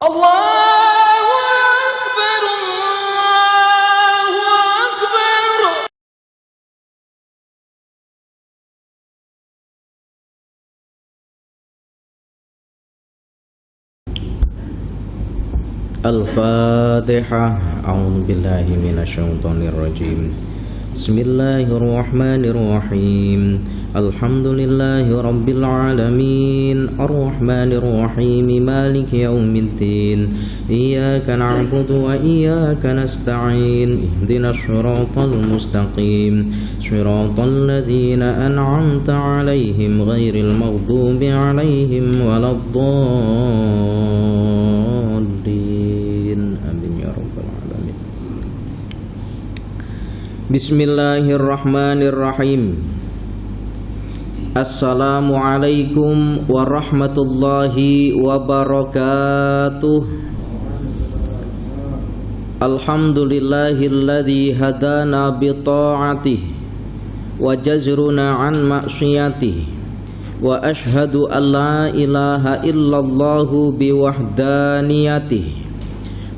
Allahu Akbar, Allahu Akbar. Al-Fatihah. A'udzubillahi minasyaitonirrajim. Bismillahirrahmanirrahim. Alhamdulillahi rabbil alamin. Ar-Rahmanirrahim. Maliki yaumiddin. Iyyaka na'budu wa iyyaka nasta'in. Ihdinas siratal mustaqim. Siratal ladzina an'amta 'alaihim ghairil maghdubi 'alaihim waladdallin. Amin ya rabbal alamin. Bismillahirrahmanirrahim. Assalamualaikum warahmatullahi wabarakatuh. Alhamdulillahilladzi hadana bi ta'atihi wa jazruna an ma'siyatihi. Wa ashhadu an la ilaha illallahu bi wahdaniyatihi.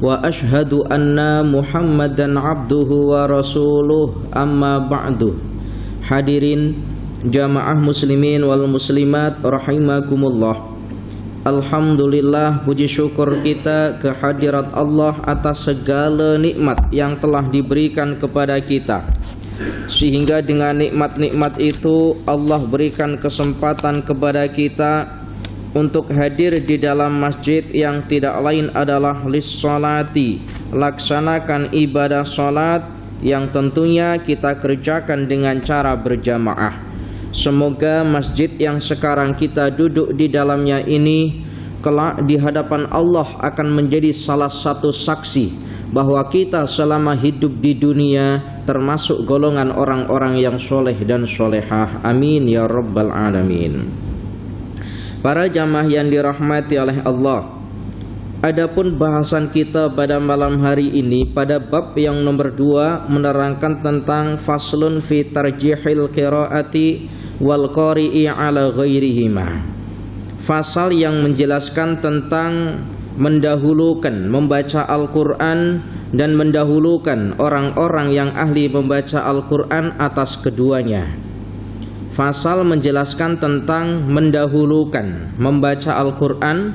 Wa ashhadu anna Muhammadan abduhu wa rasuluh, amma ba'du. Hadirin jamaah muslimin wal muslimat rahimakumullah. Alhamdulillah, puji syukur kita kehadirat Allah atas segala nikmat yang telah diberikan kepada kita, sehingga dengan nikmat-nikmat itu Allah berikan kesempatan kepada kita untuk hadir di dalam masjid yang tidak lain adalah lis-sholati, laksanakan ibadah sholat yang tentunya kita kerjakan dengan cara berjamaah. Semoga masjid yang sekarang kita duduk di dalamnya ini kelak di hadapan Allah akan menjadi salah satu saksi bahwa kita selama hidup di dunia termasuk golongan orang-orang yang soleh dan solehah. Amin ya rabbal alamin. Para jamaah yang dirahmati oleh Allah, adapun bahasan kita pada malam hari ini pada bab yang nomor 2 menerangkan tentang faslun fi tarjihil qiraati wal qari'i ala ghairihima. Fasal yang menjelaskan tentang mendahulukan membaca Al-Quran dan mendahulukan orang-orang yang ahli membaca Al-Quran atas keduanya. Fasal menjelaskan tentang mendahulukan membaca Al-Quran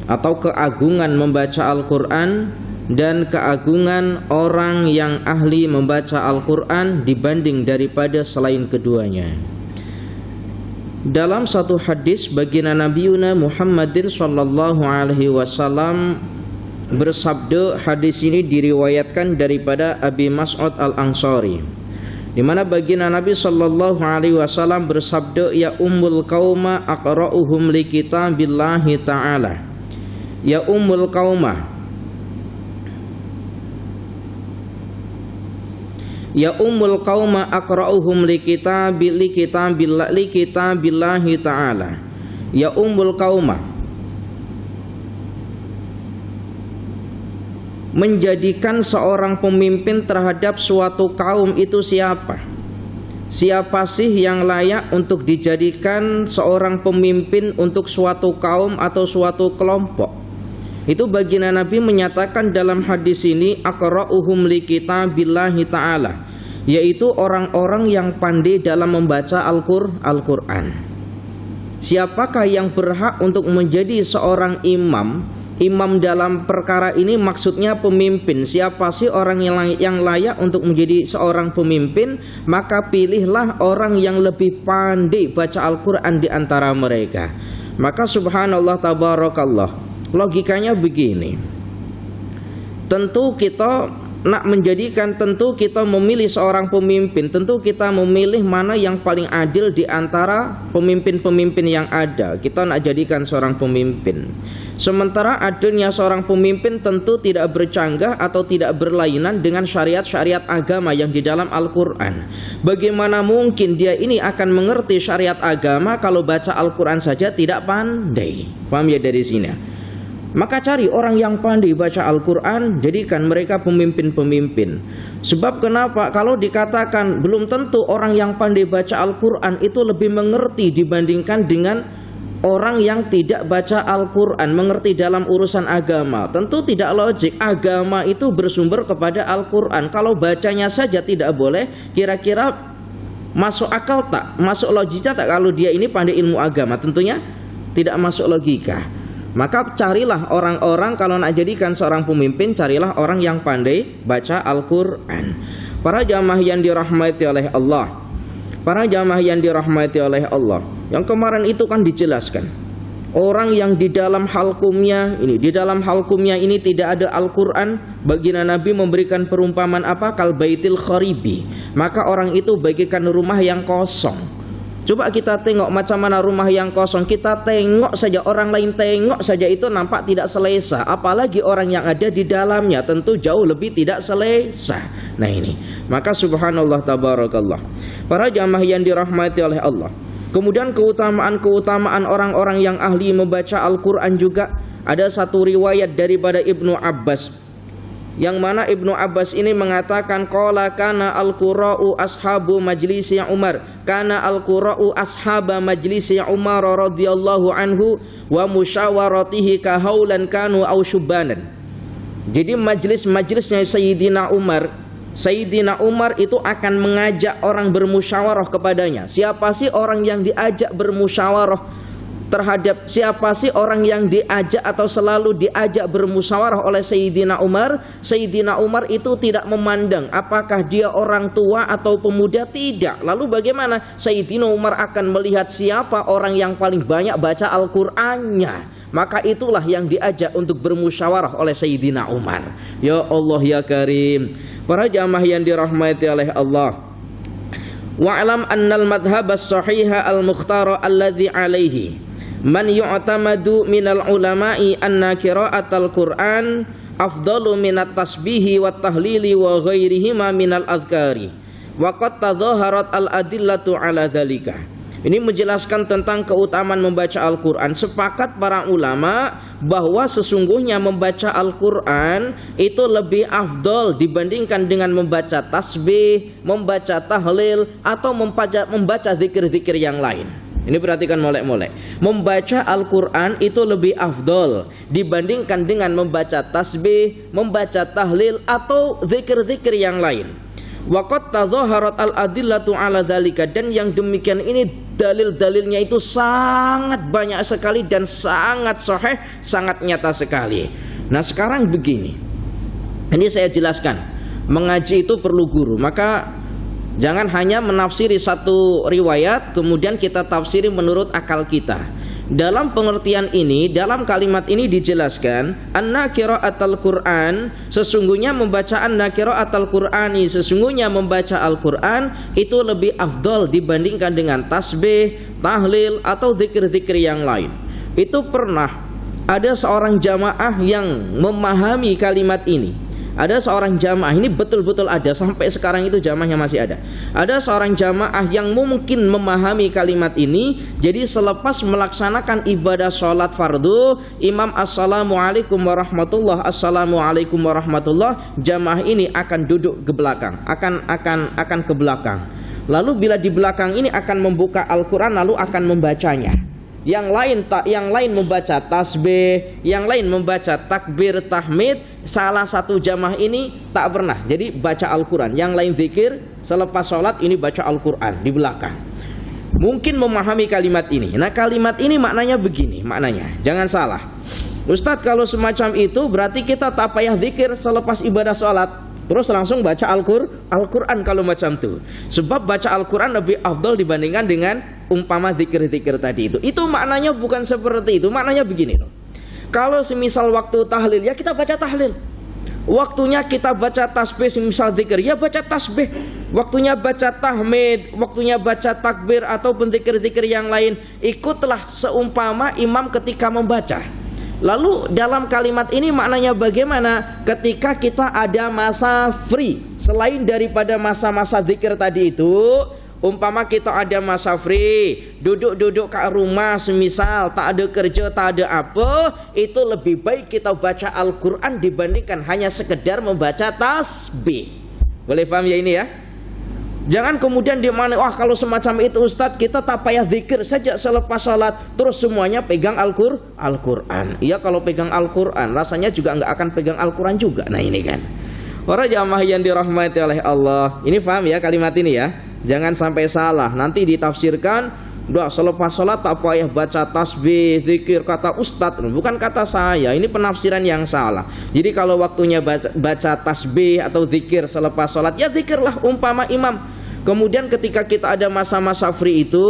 atau keagungan membaca Al-Quran dan keagungan orang yang ahli membaca Al-Quran dibanding daripada selain keduanya. Dalam satu hadis baginda Nabiuna Muhammadin sallallahu alaihi wasallam bersabda, hadis ini diriwayatkan daripada Abi Mas'ud Al-Ansari, di mana baginda Nabi sallallahu alaihi wasallam bersabda, ya ummul qauma aqra'uhum li kitabillahi ta'ala. Ya ummul qauma, ya ummul qauma aqra'uhum li kitabillahi ta'ala. Ya ummul qauma, menjadikan seorang pemimpin terhadap suatu kaum itu siapa? Siapa sih yang layak untuk dijadikan seorang pemimpin untuk suatu kaum atau suatu kelompok? Itu baginda Nabi menyatakan dalam hadis ini, aqra'uhum li kitabillahi ta'ala, yaitu orang-orang yang pandai dalam membaca Al-Quran. Siapakah yang berhak untuk menjadi seorang imam? Imam dalam perkara ini maksudnya pemimpin. Siapa sih orang yang layak untuk menjadi seorang pemimpin? Maka pilihlah orang yang lebih pandai baca Al-Quran di antara mereka. Maka subhanallah tabarakallah, logikanya begini. Tentu kita nak menjadikan, tentu kita memilih seorang pemimpin, tentu kita memilih mana yang paling adil di antara pemimpin-pemimpin yang ada. Kita nak jadikan seorang pemimpin. Sementara adilnya seorang pemimpin tentu tidak bercanggah atau tidak berlainan dengan syariat-syariat agama yang di dalam Al-Quran. Bagaimana mungkin dia ini akan mengerti syariat agama kalau baca Al-Quran saja tidak pandai? Paham ya dari sini? Maka cari orang yang pandai baca Al-Quran, jadikan mereka pemimpin-pemimpin. Sebab kenapa? Kalau dikatakan belum tentu orang yang pandai baca Al-Quran itu lebih mengerti dibandingkan dengan orang yang tidak baca Al-Quran mengerti dalam urusan agama? Tentu tidak logik. Agama itu bersumber kepada Al-Quran. Kalau bacanya saja tidak boleh, kira-kira masuk akal tak? Masuk logika tak kalau dia ini pandai ilmu agama? Tentunya tidak masuk logika. Maka carilah orang-orang, kalau nak jadikan seorang pemimpin, carilah orang yang pandai baca Al-Quran. Para jamaah yang dirahmati oleh Allah, para jamaah yang dirahmati oleh Allah, yang kemarin itu kan dijelaskan, orang yang di dalam halkumnya ini tidak ada Al-Quran, baginda Nabi memberikan perumpamaan apa? Kal baitil kharibi. Maka orang itu bagikan rumah yang kosong. Coba kita tengok macam mana rumah yang kosong. Kita tengok saja, orang lain tengok saja itu nampak tidak selesa. Apalagi orang yang ada di dalamnya, tentu jauh lebih tidak selesa. Nah ini, maka subhanallah tabarakallah. Para jamaah yang dirahmati oleh Allah. Kemudian keutamaan orang-orang yang ahli membaca Al-Quran juga. Ada satu riwayat daripada Ibnu Abbas, yang mana Ibnu Abbas ini mengatakan, qala kana al-qura'u ashabu majlisi Umar, kana al-qura'u ashaba majlisi Umar radhiyallahu anhu wa musyawaratihi kahaulan kanu au syubbanan. Jadi majlis-majlisnya Sayyidina Umar itu akan mengajak orang bermusyawarah kepadanya. Siapa sih orang yang diajak bermusyawarah terhadap siapa sih orang yang diajak atau selalu diajak bermusyawarah oleh Sayyidina Umar? Sayyidina Umar itu tidak memandang apakah dia orang tua atau pemuda, tidak. Lalu bagaimana? Sayyidina Umar akan melihat siapa orang yang paling banyak baca Al-Qur'annya. Maka itulah yang diajak untuk bermusyawarah oleh Sayyidina Umar. Ya Allah ya Karim. Para jamaah yang dirahmati oleh Allah, wa'lam annal madhhab as-sahiha al-mukhtara alladhi alaihi man yu'tamadu minal ulama'i anna qira'atal Qur'an afdalu minat tasbihi wat tahlili wa ghairihima minal adhkari wa qad tadhaharat al-adillatu ala dzalika. Ini menjelaskan tentang keutamaan membaca Al-Quran. Sepakat para ulama bahwa sesungguhnya membaca Al-Quran itu lebih afdol dibandingkan dengan membaca tasbih, membaca tahlil, atau membaca zikir-zikir yang lain. Ini perhatikan molek-molek. Membaca Al-Quran itu lebih afdol dibandingkan dengan membaca tasbih, membaca tahlil, atau zikir-zikir yang lain. Waqad tadhaharat al-adillatu ala dzalika, dan yang demikian ini dalil-dalilnya itu sangat banyak sekali dan sangat sahih, sangat nyata sekali. Nah sekarang begini, ini saya jelaskan, mengaji itu perlu guru. Maka jangan hanya menafsiri satu riwayat kemudian kita tafsiri menurut akal kita. Dalam pengertian ini, dalam kalimat ini dijelaskan anna qira'atul Qur'an, sesungguhnya membaca anna qira'atul Qur'ani, sesungguhnya membaca Al-Qur'an itu lebih afdol dibandingkan dengan tasbih, tahlil, atau zikir-zikir yang lain. Itu pernah ada seorang jamaah yang memahami kalimat ini. Ada seorang jamaah, ini betul-betul ada, sampai sekarang itu jamaahnya masih ada. Ada seorang jamaah yang mungkin memahami kalimat ini. Jadi selepas melaksanakan ibadah sholat fardu, imam assalamualaikum warahmatullah, assalamualaikum warahmatullah, jamaah ini akan duduk ke belakang, akan ke belakang. Lalu bila di belakang ini akan membuka Al-Quran, lalu akan membacanya. Yang lain membaca tasbih, yang lain membaca takbir tahmid. Salah satu jamaah ini tak pernah, jadi baca Al-Quran. Yang lain zikir, selepas sholat ini baca Al-Quran di belakang. Mungkin memahami kalimat ini. Nah kalimat ini maknanya begini, maknanya jangan salah, Ustadz, kalau semacam itu berarti kita tak payah zikir selepas ibadah sholat, terus langsung baca Al-Quran kalau macam itu. Sebab baca Al-Quran lebih afdal dibandingkan dengan umpama zikir-zikir tadi itu. Itu maknanya bukan seperti itu. Maknanya begini loh. Kalau semisal waktu tahlil, ya kita baca tahlil. Waktunya kita baca tasbih, semisal zikir, ya baca tasbih. Waktunya baca tahmid, waktunya baca takbir atau zikir-zikir yang lain, ikutlah seumpama imam ketika membaca. Lalu dalam kalimat ini maknanya bagaimana? Ketika kita ada masa free, selain daripada masa-masa zikir tadi itu, umpama kita ada masa free, duduk-duduk ke rumah semisal, tak ada kerja, tak ada apa, itu lebih baik kita baca Al-Quran dibandingkan hanya sekedar membaca tasbih. Boleh paham ya ini ya? Jangan kemudian dimana, wah kalau semacam itu Ustadz, kita tak payah zikir saja selepas sholat, terus semuanya pegang Al-Quran. Iya, kalau pegang Al-Quran rasanya juga nggak akan pegang Al-Quran juga. Nah ini kan, para jamaah yang dirahmati oleh Allah, ini paham ya kalimat ini ya. Jangan sampai salah, nanti ditafsirkan, udah selepas sholat tak payah baca tasbih, zikir, kata Ustadz. Bukan kata saya, ini penafsiran yang salah. Jadi kalau waktunya baca tasbih atau zikir selepas sholat, ya zikirlah umpama imam. Kemudian ketika kita ada masa-masa free itu,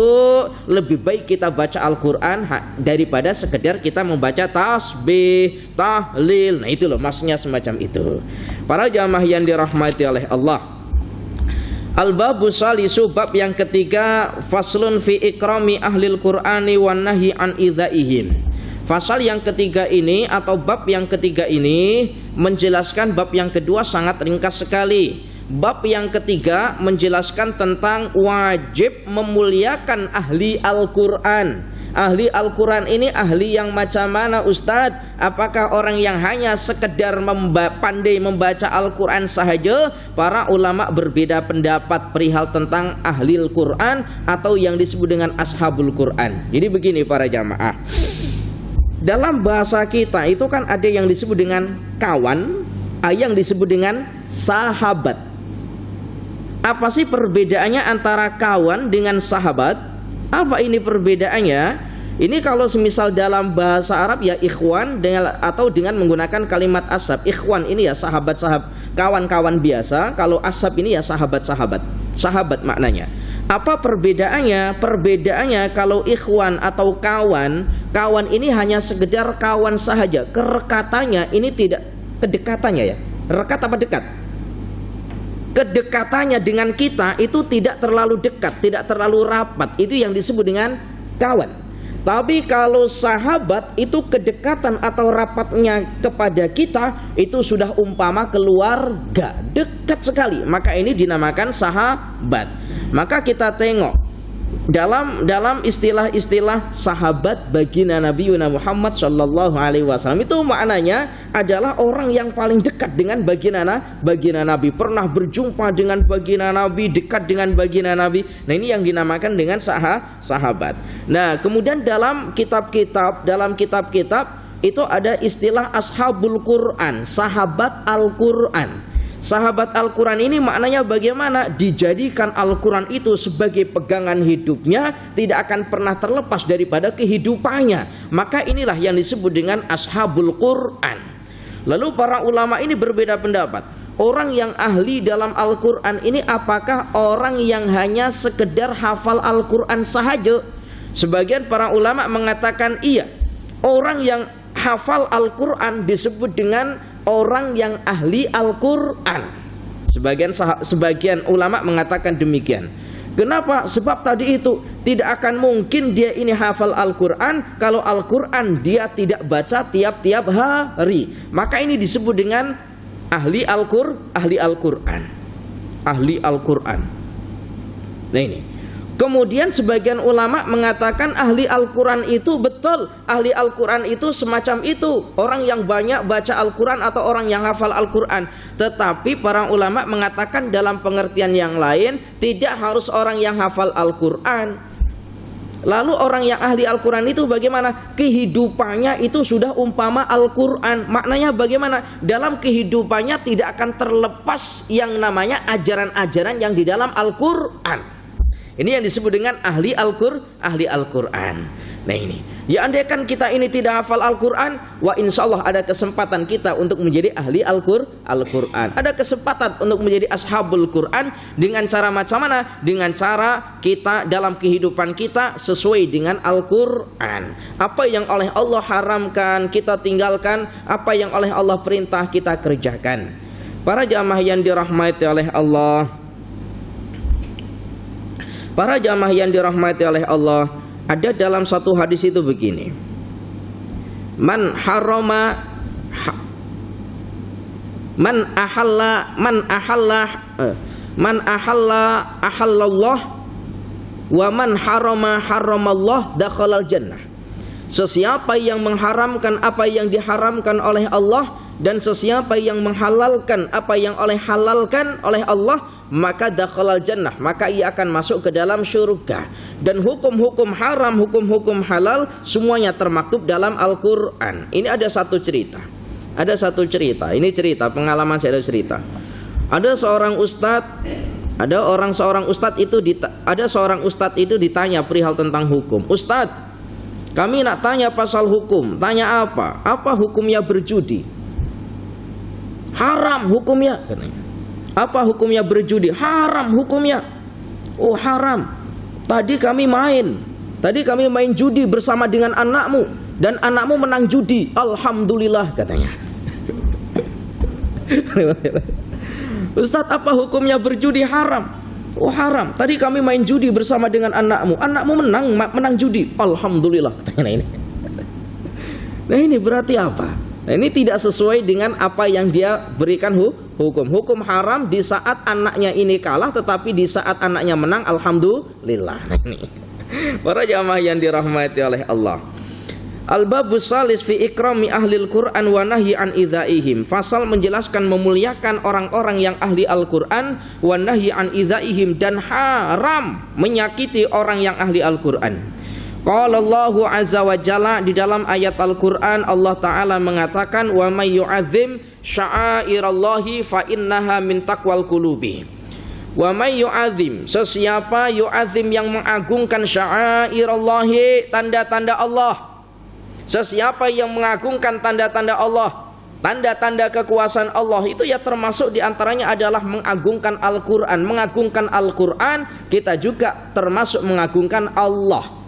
lebih baik kita baca Al-Quran daripada sekedar kita membaca tasbih, tahlil. Nah itu loh maksudnya semacam itu. Para jamaah yang dirahmati oleh Allah, Al-babu salisu, bab yang ketiga, faslun fi ikrami ahlil qur'ani wan nahyi an idzaihim. Fasal yang ketiga ini atau bab yang ketiga ini menjelaskan bab yang kedua sangat ringkas sekali. Bab yang ketiga menjelaskan tentang wajib memuliakan ahli Al-Quran. Ahli Al-Quran ini ahli yang macam mana Ustadz? Apakah orang yang hanya sekedar pandai membaca Al-Quran sahaja? Para ulama berbeda pendapat perihal tentang ahli Al-Quran atau yang disebut dengan ashabul Quran. Jadi begini para jamaah, dalam bahasa kita itu kan ada yang disebut dengan kawan, ada yang disebut dengan sahabat. Apa sih perbedaannya antara kawan dengan sahabat? Apa ini perbedaannya? Ini kalau semisal dalam bahasa Arab ya ikhwan atau dengan menggunakan kalimat ashab. Ikhwan ini ya sahabat-sahabat, kawan-kawan biasa. Kalau ashab ini ya sahabat-sahabat. Sahabat maknanya. Apa perbedaannya? Perbedaannya kalau ikhwan atau kawan, kawan ini hanya sekedar kawan sahaja. Kerekatan ini tidak kedekatannya ya. Rekat apa dekat? Kedekatannya dengan kita itu tidak terlalu dekat, tidak terlalu rapat. Itu yang disebut dengan kawan. Tapi kalau sahabat itu kedekatan atau rapatnya kepada kita itu sudah umpama keluarga, dekat sekali. Maka ini dinamakan sahabat. Maka kita tengok dalam istilah-istilah sahabat baginda Nabi Muhammad sallallahu alaihi wasallam itu maknanya adalah orang yang paling dekat dengan baginda Nabi, pernah berjumpa dengan baginda Nabi, dekat dengan baginda Nabi. Nah ini yang dinamakan dengan sahabat. Nah kemudian dalam kitab-kitab itu ada istilah ashabul Quran, sahabat Al-Quran. Sahabat Al-Quran ini maknanya bagaimana? Dijadikan Al-Quran itu sebagai pegangan hidupnya, tidak akan pernah terlepas daripada kehidupannya. Maka inilah yang disebut dengan ashabul Quran. Lalu para ulama ini berbeda pendapat. Orang yang ahli dalam Al-Quran ini apakah orang yang hanya sekedar hafal Al-Quran sahaja? Sebagian para ulama mengatakan iya. Orang yang hafal Al-Quran disebut dengan orang yang ahli Al-Quran. Sebagian ulama mengatakan demikian. Kenapa? Sebab tadi itu tidak akan mungkin dia ini hafal Al-Quran kalau Al-Quran dia tidak baca tiap-tiap hari. Maka ini disebut dengan ahli Al-Quran. Ahli Al-Quran. Nah ini. Kemudian sebagian ulama mengatakan ahli Al-Quran itu betul, ahli Al-Quran itu semacam itu, orang yang banyak baca Al-Quran atau orang yang hafal Al-Quran. Tetapi para ulama mengatakan dalam pengertian yang lain, tidak harus orang yang hafal Al-Quran. Lalu orang yang ahli Al-Quran itu bagaimana? Kehidupannya itu sudah umpama Al-Quran. Maknanya bagaimana? Dalam kehidupannya tidak akan terlepas yang namanya ajaran-ajaran yang di dalam Al-Quran. Ini yang disebut dengan ahli Al-Quran. Nah ini, ya andaikan kita ini tidak hafal Al-Quran, wah insya Allah ada kesempatan kita untuk menjadi ahli Al-Quran. Ada kesempatan untuk menjadi ashabul Quran dengan cara macam mana? Dengan cara kita dalam kehidupan kita sesuai dengan Al-Quran. Apa yang oleh Allah haramkan kita tinggalkan, apa yang oleh Allah perintah kita kerjakan. Para jamaah yang dirahmati oleh Allah, para jamaah yang dirahmati oleh Allah, ada dalam satu hadis itu begini. Man ahallallah wa man haramallah dakhalal jannah. Sesiapa yang mengharamkan apa yang diharamkan oleh Allah, dan sesiapa yang menghalalkan apa yang halalkan oleh Allah, maka dakhalal jannah, maka ia akan masuk ke dalam surga. Dan hukum-hukum haram, hukum-hukum halal, semuanya termaktub dalam Al-Quran. Ini ada satu cerita. Ini cerita, pengalaman saya, ada cerita. Ada seorang ustadz, seorang ustadz itu ditanya perihal tentang hukum. Ustadz, kami nak tanya pasal hukum. Tanya apa? Apa hukumnya berjudi? Haram hukumnya, katanya. Apa hukumnya berjudi? Haram hukumnya. Oh, haram. Tadi kami main judi bersama dengan anakmu, dan anakmu menang judi. Alhamdulillah, katanya. Ustadz, apa hukumnya berjudi? Haram. Oh, haram. Tadi kami main judi bersama dengan anakmu. Anakmu menang judi. Alhamdulillah, katanya ini. Nah, ini berarti apa? Nah, ini tidak sesuai dengan apa yang dia berikan hukum. Hukum haram di saat anaknya ini kalah, tetapi di saat anaknya menang, alhamdulillah. Nah, ini para jamaah yang dirahmati oleh Allah. Al-babus salis fi ikrami ahlil Qur'an wa nahyi an idzaihim. Fasal menjelaskan memuliakan orang-orang yang ahli Al-Qur'an, wa nahyi an idzaihim, dan haram menyakiti orang yang ahli Al-Qur'an. Qala Allahu azza wa jalla, di dalam ayat Al-Qur'an Allah taala mengatakan, wa may yu'azzim sya'airallahi fa innaha min taqwal qulubi. Wa may yu'azzim, sesiapa yu'azzim yang mengagungkan sya'airallahi, tanda-tanda Allah. Sesiapa yang mengagungkan tanda-tanda Allah, tanda-tanda kekuasaan Allah, itu ya termasuk diantaranya adalah mengagungkan Al-Quran. Mengagungkan Al-Quran, kita juga termasuk mengagungkan Allah.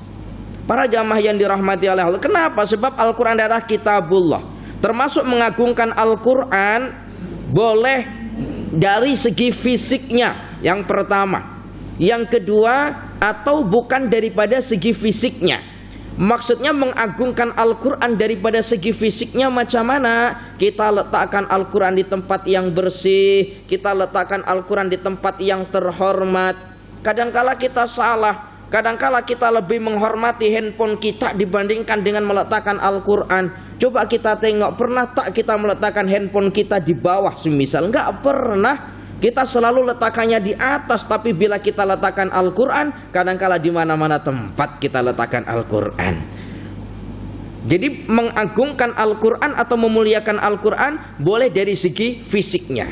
Para jamaah yang dirahmati oleh Allah, kenapa? Sebab Al-Quran adalah kitabullah. Termasuk mengagungkan Al-Quran boleh dari segi fisiknya, yang pertama. Yang kedua, atau bukan daripada segi fisiknya. Maksudnya mengagungkan Al-Quran daripada segi fisiknya macam mana? Kita letakkan Al-Quran di tempat yang bersih, kita letakkan Al-Quran di tempat yang terhormat. Kadangkala kita salah, kadangkala kita lebih menghormati handphone kita dibandingkan dengan meletakkan Al-Quran. Coba kita tengok, pernah tak kita meletakkan handphone kita di bawah semisal? Enggak pernah. Kita selalu letakkannya di atas, tapi bila kita letakkan Al-Quran, kadangkala di mana-mana tempat kita letakkan Al-Quran. Jadi mengagungkan Al-Quran atau memuliakan Al-Quran boleh dari segi fisiknya,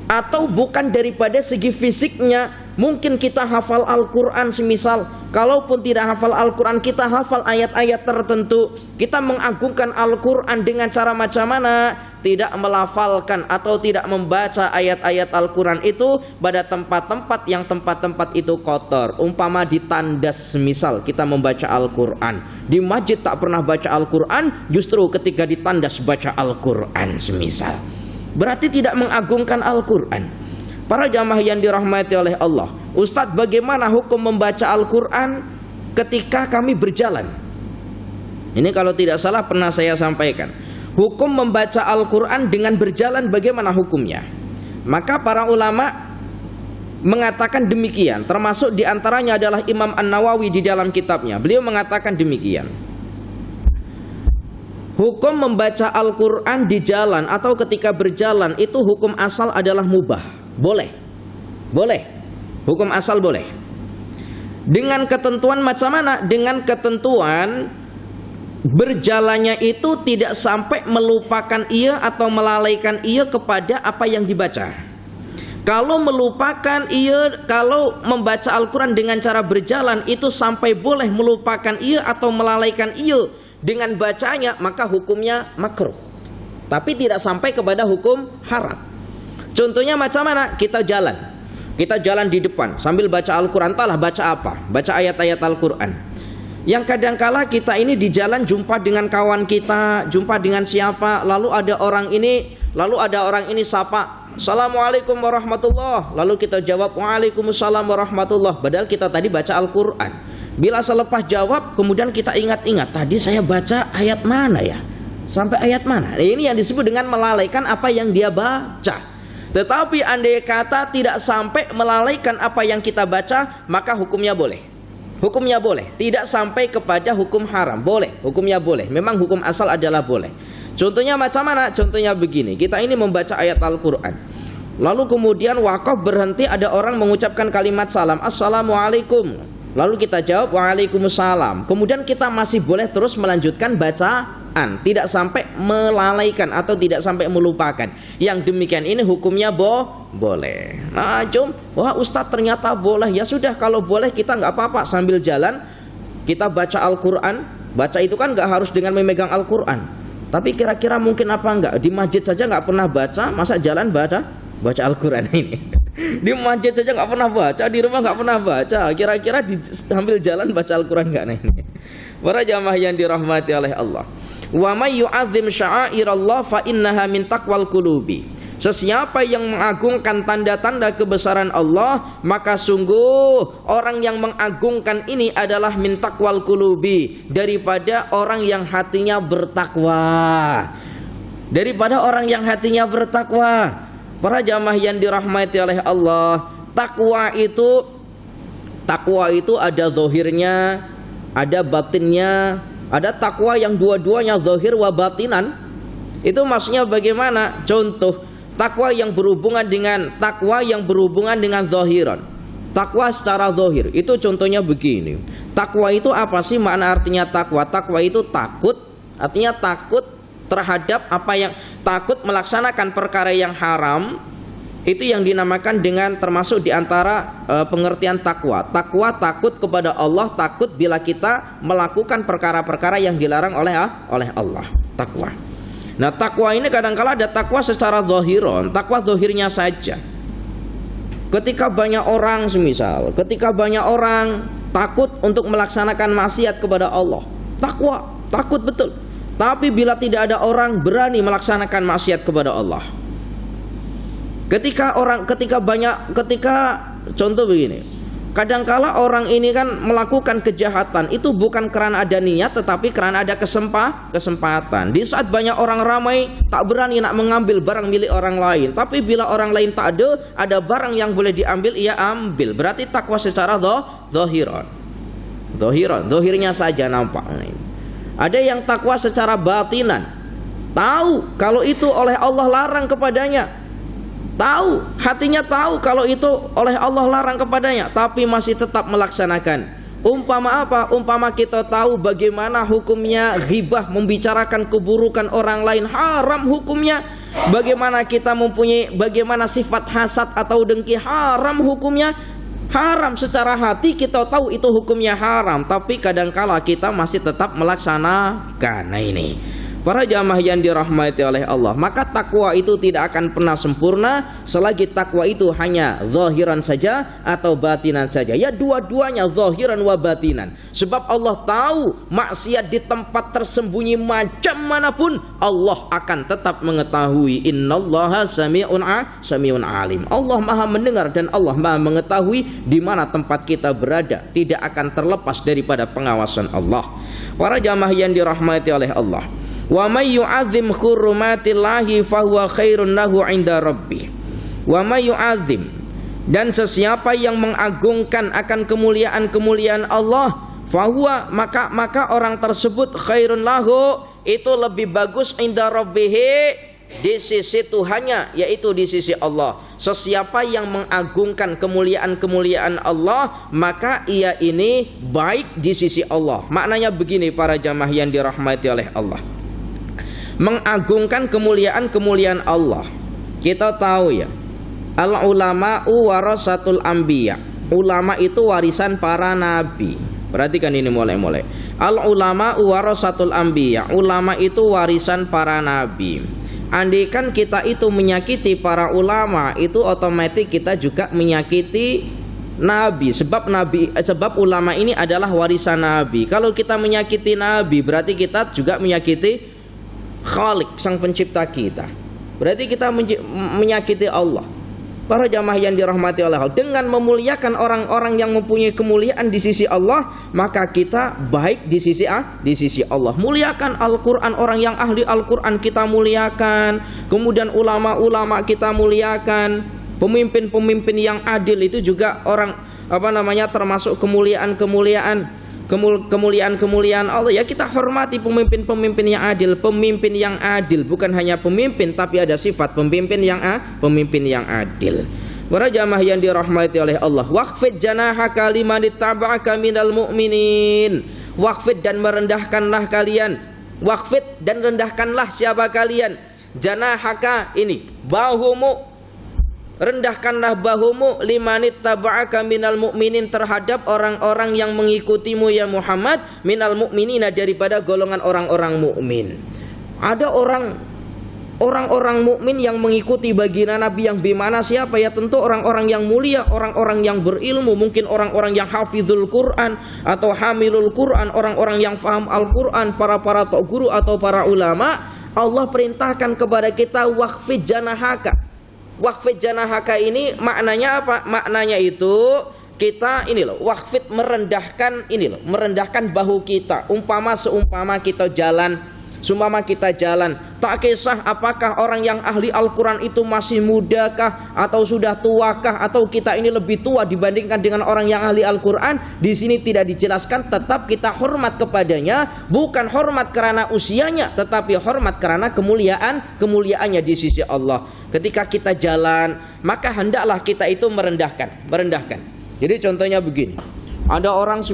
atau bukan daripada segi fisiknya. Mungkin kita hafal Al-Quran semisal, kalaupun tidak hafal Al-Quran, kita hafal ayat-ayat tertentu. Kita mengagungkan Al-Quran dengan cara macam mana? Tidak melafalkan atau tidak membaca ayat-ayat Al-Quran itu pada tempat-tempat yang tempat-tempat itu kotor. Umpama di tandas semisal kita membaca Al-Quran, di masjid tak pernah baca Al-Quran, justru ketika di tandas baca Al-Quran semisal, berarti tidak mengagungkan Al-Quran. Para jamaah yang dirahmati oleh Allah, Ustadz, bagaimana hukum membaca Al-Quran ketika kami berjalan? Ini kalau tidak salah pernah saya sampaikan. Hukum membaca Al-Quran dengan berjalan bagaimana hukumnya? Maka para ulama mengatakan demikian. Termasuk diantaranya adalah Imam An-Nawawi di dalam kitabnya. Beliau mengatakan demikian. Hukum membaca Al-Quran di jalan atau ketika berjalan itu hukum asal adalah mubah. Boleh. Hukum asal boleh. Dengan ketentuan macam mana? Dengan ketentuan berjalannya itu tidak sampai melupakan ia atau melalaikan ia kepada apa yang dibaca. Kalau melupakan ia, kalau membaca Al-Quran dengan cara berjalan itu sampai boleh melupakan ia atau melalaikan ia dengan bacanya, maka hukumnya makruh. Tapi tidak sampai kepada hukum haram. Contohnya macam mana? Kita jalan di depan sambil baca Al-Quran. Entahlah baca apa, baca ayat-ayat Al-Quran. Yang kadangkala kita ini di jalan jumpa dengan kawan kita, jumpa dengan siapa, lalu ada orang ini sapa, Assalamualaikum warahmatullah. Lalu kita jawab, Waalaikumsalam warahmatullah. Padahal kita tadi baca Al-Quran. Bila selepas jawab, kemudian kita ingat-ingat, tadi saya baca ayat mana ya? Sampai ayat mana? Ini yang disebut dengan melalaikan apa yang dia baca. Tetapi andai kata tidak sampai melalaikan apa yang kita baca, maka hukumnya boleh. Hukumnya boleh, tidak sampai kepada hukum haram. Boleh, hukumnya boleh. Memang hukum asal adalah boleh. Contohnya macam mana? Contohnya begini, kita ini membaca ayat Al-Quran, lalu kemudian wakaf berhenti, ada orang mengucapkan kalimat salam, Assalamualaikum. Lalu kita jawab Waalaikumsalam. Kemudian kita masih boleh terus melanjutkan bacaan, tidak sampai melalaikan atau tidak sampai melupakan. Yang demikian ini hukumnya boleh. Nah, wah Ustadz ternyata boleh. Ya sudah, kalau boleh kita nggak apa-apa, sambil jalan kita baca Al-Quran. Baca itu kan nggak harus dengan memegang Al-Quran. Tapi kira-kira mungkin apa enggak? Di masjid saja nggak pernah baca, masa jalan baca Al-Quran ini? Di masjid saja nggak pernah baca, di rumah nggak pernah baca. Kira-kira sambil jalan baca Al-Quran nggak nih? Para jamaah yang dirahmati oleh Allah. Wa may yu'azzim sya'airallah fa innaha min taqwal qulubi. Sesiapa yang mengagungkan tanda-tanda kebesaran Allah, maka sungguh orang yang mengagungkan ini adalah min taqwal qulubi, daripada orang yang hatinya bertakwa. Daripada orang yang hatinya bertakwa. Para jamaah yang dirahmati oleh Allah, takwa itu ada zahirnya, ada batinnya. Ada takwa yang dua-duanya zahir wa batinan. Itu maksudnya bagaimana? Contoh, takwa yang berhubungan dengan zahiran. Takwa secara zahir itu contohnya begini. Takwa itu apa sih makna artinya takwa? Takwa itu takut, artinya takut terhadap takut melaksanakan perkara yang haram. Itu yang dinamakan dengan termasuk diantara pengertian takwa. Takwa takut kepada Allah, takut bila kita melakukan perkara-perkara yang dilarang oleh Allah. Takwa. Nah, takwa ini kadang-kala ada takwa secara zahiron, takwa zahirnya saja. Ketika banyak orang takut untuk melaksanakan maksiat kepada Allah, takwa, takut betul. Tapi bila tidak ada orang berani melaksanakan maksiat kepada Allah. Ketika contoh begini, kadangkala orang ini kan melakukan kejahatan itu bukan karena ada niat, tetapi karena ada kesempatan. Di saat banyak orang ramai, tak berani nak mengambil barang milik orang lain. Tapi bila orang lain tak ada barang yang boleh diambil, ia ambil. Berarti takwa secara zahiran. Zahirnya saja nampak. Ada yang takwa secara batinan, tahu kalau itu oleh Allah larang kepadanya, tahu, hatinya tahu kalau itu oleh Allah larang kepadanya, tapi masih tetap melaksanakan. Umpama apa? Umpama kita tahu bagaimana hukumnya ghibah, membicarakan keburukan orang lain, haram hukumnya. Bagaimana sifat hasad atau dengki, haram hukumnya. Haram secara hati, kita tahu itu hukumnya haram, tapi kadangkala kita masih tetap melaksanakan. Nah ini, para jamaah yang dirahmati oleh Allah, maka takwa itu tidak akan pernah sempurna selagi takwa itu hanya zahiran saja atau batinan saja. Ya, dua-duanya zahiran wa batinan. Sebab Allah tahu maksiat di tempat tersembunyi macam manapun, Allah akan tetap mengetahui. Innallaha sami'un alim. Allah Maha mendengar dan Allah Maha mengetahui di mana tempat kita berada, tidak akan terlepas daripada pengawasan Allah. Para jamaah yang dirahmati oleh Allah. Wa may yu'azzim hurumatillahi fahuwa khairun lahu 'inda rabbih. Wa may yu'azzim, dan sesiapa yang mengagungkan akan kemuliaan-kemuliaan Allah, fahuwa, maka orang tersebut khairun lahu, itu lebih bagus 'inda rabbih, di sisi Tuhannya, yaitu di sisi Allah. Sesiapa yang mengagungkan kemuliaan-kemuliaan Allah, maka ia ini baik di sisi Allah. Maknanya begini para jamaah yang dirahmati oleh Allah, mengagungkan kemuliaan-kemuliaan Allah. Kita tahu ya, al-ulama'u warasatul anbiya. Ulama itu warisan para nabi. Perhatikan ini mulai. Al-ulama'u warasatul anbiya. Ulama itu warisan para nabi. Andaikan kita itu menyakiti para ulama, itu otomatis kita juga menyakiti nabi. Sebab ulama ini adalah warisan nabi. Kalau kita menyakiti nabi, berarti kita juga menyakiti Khalik, sang pencipta kita. Berarti kita menyakiti Allah. Para jamaah yang dirahmati oleh Allah, dengan memuliakan orang-orang yang mempunyai kemuliaan di sisi Allah, maka kita baik di sisi Allah. Muliakan Al-Quran, orang yang ahli Al-Quran kita muliakan. Kemudian ulama-ulama kita muliakan. Pemimpin-pemimpin yang adil itu juga orang termasuk kemuliaan Allah. Ya, kita hormati pemimpin-pemimpin yang adil. Pemimpin yang adil bukan hanya pemimpin, tapi ada sifat pemimpin yang adil. Para jamaah yang dirahmati oleh Allah, waqfid janahaka liman ittaba'aka minal mu'minin. Waqfid dan merendahkanlah kalian. Waqfid dan rendahkanlah siapa kalian? Janahaka, ini bahumu. Rendahkanlah bahumu liman ittaba'aka minal mu'minin, terhadap orang-orang yang mengikutimu ya Muhammad, minal mu'minina, daripada golongan orang-orang mukmin. Ada orang-orang mukmin yang mengikuti baginda Nabi yang bimana siapa ya? Tentu orang-orang yang mulia, orang-orang yang berilmu, mungkin orang-orang yang hafizul Quran atau hamilul Quran, orang-orang yang faham Al-Quran, para guru atau para ulama. Allah perintahkan kepada kita waqfid janahaka. Waqfid janahaka ini maknanya apa? Maknanya itu kita waqfid merendahkan bahu kita. Seumpama kita jalan, tak kisah apakah orang yang ahli Al-Quran itu masih mudakah atau sudah tuakah, atau kita ini lebih tua dibandingkan dengan orang yang ahli Al-Quran. Di sini tidak dijelaskan, tetap kita hormat kepadanya, bukan hormat karena usianya, tetapi hormat karena kemuliaannya di sisi Allah. Ketika kita jalan, maka hendaklah kita itu merendahkan. Jadi contohnya begini. Ada orang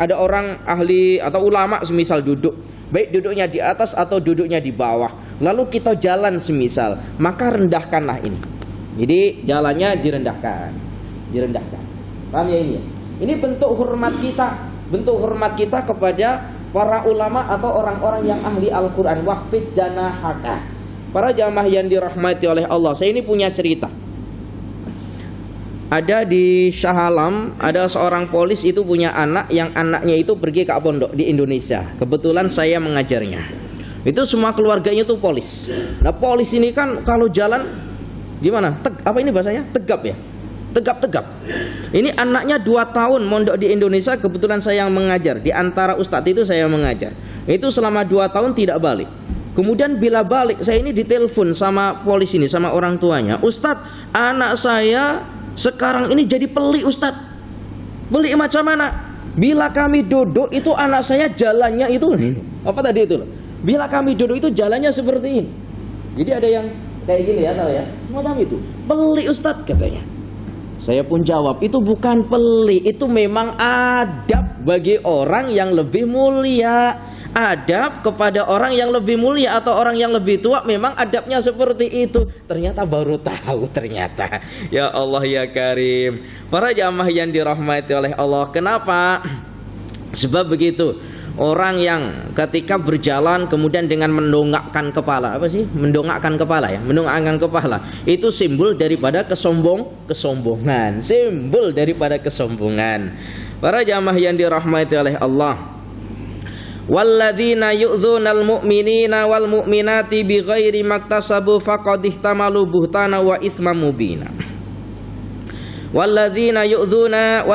ada orang ahli atau ulama semisal duduk, baik duduknya di atas atau duduknya di bawah. Lalu kita jalan semisal, maka rendahkanlah ini. Jadi jalannya direndahkan. Paham ya ini? Ini bentuk hormat kita kepada para ulama atau orang-orang yang ahli Al-Quran. Waqfid janahaka. Para jamaah yang dirahmati oleh Allah, saya ini punya cerita. Ada di Shah Alam, ada seorang polis itu punya anak, yang anaknya itu pergi ke pondok di Indonesia. Kebetulan saya mengajarnya. Itu semua keluarganya itu polis. Nah, polis ini kan kalau jalan gimana? Tegap ya? Tegap. Ini anaknya 2 tahun mondok di Indonesia, kebetulan saya yang mengajar. Di antara ustadz itu saya mengajar. Itu selama 2 tahun tidak balik. Kemudian bila balik, saya ini ditelepon sama polis ini, sama orang tuanya. Ustadz, anak saya sekarang ini jadi pelik Ustadz. Pelik macam mana? Bila kami duduk itu anak saya jalannya itu bila kami duduk itu jalannya seperti ini. Jadi ada yang kayak gini ya, tahu ya? Semacam itu. Pelik Ustadz katanya. Saya pun jawab, itu bukan pelik, itu memang adab bagi orang yang lebih mulia. Adab kepada orang yang lebih mulia atau orang yang lebih tua, memang adabnya seperti itu. Ternyata baru tahu ternyata. Ya Allah ya Karim. Para jamaah yang dirahmati oleh Allah, kenapa? Sebab begitu. Orang yang ketika berjalan kemudian dengan mendongakkan kepala, mendongakkan kepala, itu simbol daripada kesombongan. Simbol daripada kesombongan. Para jamaah yang dirahmati oleh Allah, walladzina yu'dzunal mu'minina wal mu'minati bighairi maktasabu faqad ihtamalu buhtana wa itsman mubina. Walladzina yu'dzunal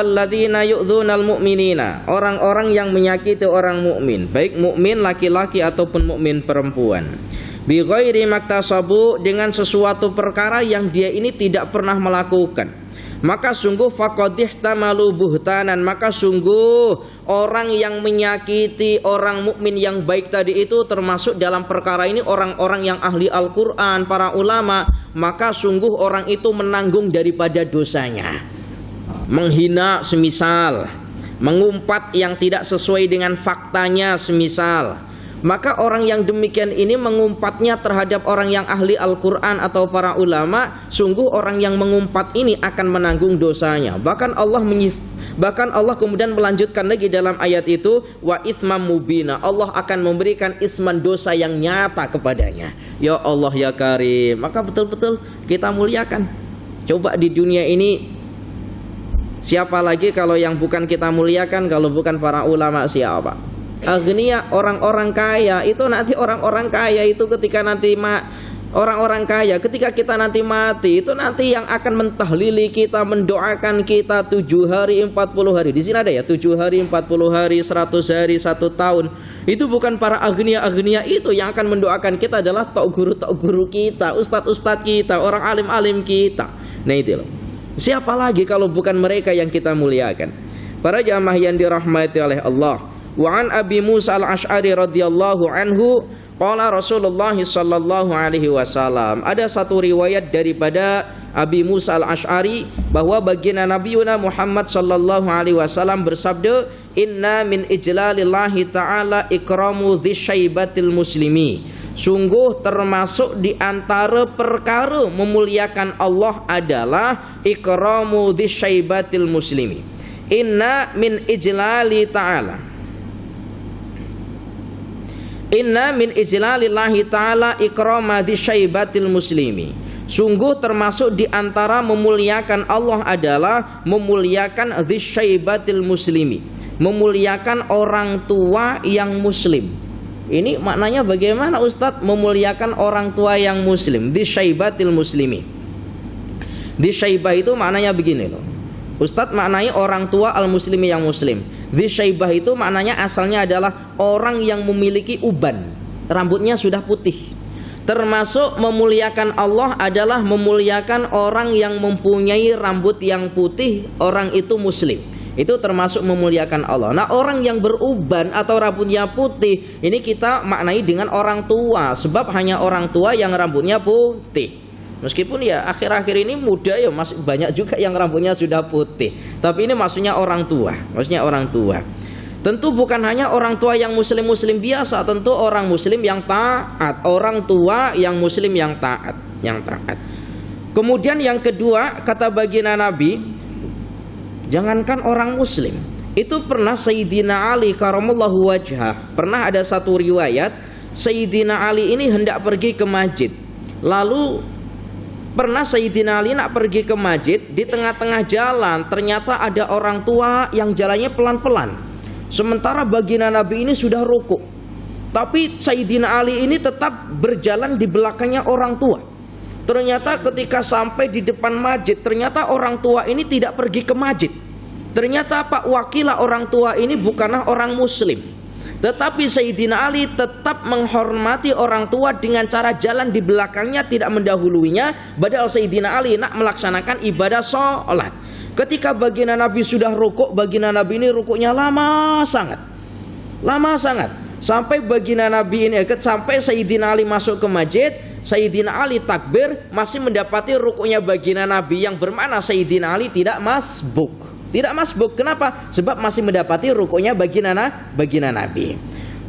mu'minina, orang-orang yang menyakiti orang mukmin, baik mukmin laki-laki ataupun mukmin perempuan. Bighairi maktasabu, dengan sesuatu perkara yang dia ini tidak pernah melakukan. Maka sungguh faqad ihtamalu buhtanan, maka sungguh orang yang menyakiti orang mukmin yang baik tadi itu termasuk dalam perkara ini orang-orang yang ahli Al-Quran, para ulama. Maka sungguh orang itu menanggung daripada dosanya. Menghina semisal, mengumpat yang tidak sesuai dengan faktanya semisal, maka orang yang demikian ini mengumpatnya terhadap orang yang ahli Al-Quran atau para ulama. Sungguh orang yang mengumpat ini akan menanggung dosanya. Bahkan Allah kemudian melanjutkan lagi dalam ayat itu, wa itsman mubina, Allah akan memberikan isman, dosa yang nyata kepadanya. Ya Allah ya Karim. Maka betul-betul kita muliakan. Coba di dunia ini siapa lagi kalau yang bukan kita muliakan, kalau bukan para ulama siapa? Agniya, orang-orang kaya itu nanti, orang-orang kaya itu ketika nanti Orang-orang kaya ketika kita nanti mati itu nanti yang akan mentahlili kita, mendoakan kita 7 hari 40 hari. Di sini ada ya 7 hari 40 hari, 100 hari, 1 tahun. Itu bukan para agnia-agnia itu yang akan mendoakan kita, adalah tok guru kita, ustadz-ustadz kita, orang alim-alim kita. Nah itu loh. Siapa lagi kalau bukan mereka yang kita muliakan? Para jamaah yang dirahmati oleh Allah. Wa an Abi Musa al-Ash'ari radhiyallahu anhu qala Rasulullah sallallahu alaihi wasallam. Ada satu riwayat daripada Abi Musa al-Ash'ari bahwa baginda Nabi Muhammad sallallahu alaihi wasallam bersabda, "Inna min ijlalillahi ta'ala ikramu dzisyaibatil muslimi." Sungguh termasuk di antara perkara memuliakan Allah adalah ikramu dzisyaibatil muslimi. Inna min ijlali ta'ala, inna min ijlalillahi ta'ala ikrama dzisyaibatil muslimi. Sungguh termasuk di antara memuliakan Allah adalah memuliakan dzisyaibatil muslimi, memuliakan orang tua yang muslim. Ini maknanya bagaimana Ustadz memuliakan orang tua yang muslim? Dzisyaibatil muslimi. Dzisyaibah itu maknanya begini loh Ustadz, maknanya orang tua al-muslimi yang muslim. Dzisyaibah itu maknanya asalnya adalah orang yang memiliki uban, rambutnya sudah putih. Termasuk memuliakan Allah adalah memuliakan orang yang mempunyai rambut yang putih, orang itu muslim. Itu termasuk memuliakan Allah. Nah, orang yang beruban atau rambutnya putih ini kita maknai dengan orang tua, sebab hanya orang tua yang rambutnya putih. Meskipun ya akhir-akhir ini muda ya masih banyak juga yang rambutnya sudah putih. Tapi ini maksudnya orang tua. Maksudnya orang tua. Tentu bukan hanya orang tua yang muslim-muslim biasa, tentu orang muslim yang taat, orang tua yang muslim yang taat, Kemudian yang kedua, kata baginda Nabi, jangankan orang muslim, itu pernah Sayyidina Ali karamallahu wajhah, pernah ada satu riwayat Sayyidina Ali ini hendak pergi ke masjid. Lalu pernah Sayyidina Ali nak pergi ke masjid, di tengah-tengah jalan ternyata ada orang tua yang jalannya pelan-pelan. Sementara baginda Nabi ini sudah rukuk. Tapi Sayyidina Ali ini tetap berjalan di belakangnya orang tua. Ternyata ketika sampai di depan masjid, ternyata orang tua ini tidak pergi ke masjid. Ternyata Pak Wakilah orang tua ini bukanlah orang muslim. Tetapi Sayyidina Ali tetap menghormati orang tua dengan cara jalan di belakangnya, tidak mendahuluinya. Padahal Sayyidina Ali nak melaksanakan ibadah sholat. Ketika baginda Nabi sudah rukuk, baginda Nabi ini rukuknya lama sangat. Sampai baginda Nabi ini, sampai Sayyidina Ali masuk ke masjid, Sayyidina Ali takbir, masih mendapati rukuknya baginda Nabi, yang bermakna Sayyidina Ali tidak masbuk. Tidak masbuk, kenapa? Sebab masih mendapati rukuknya baginda Nabi.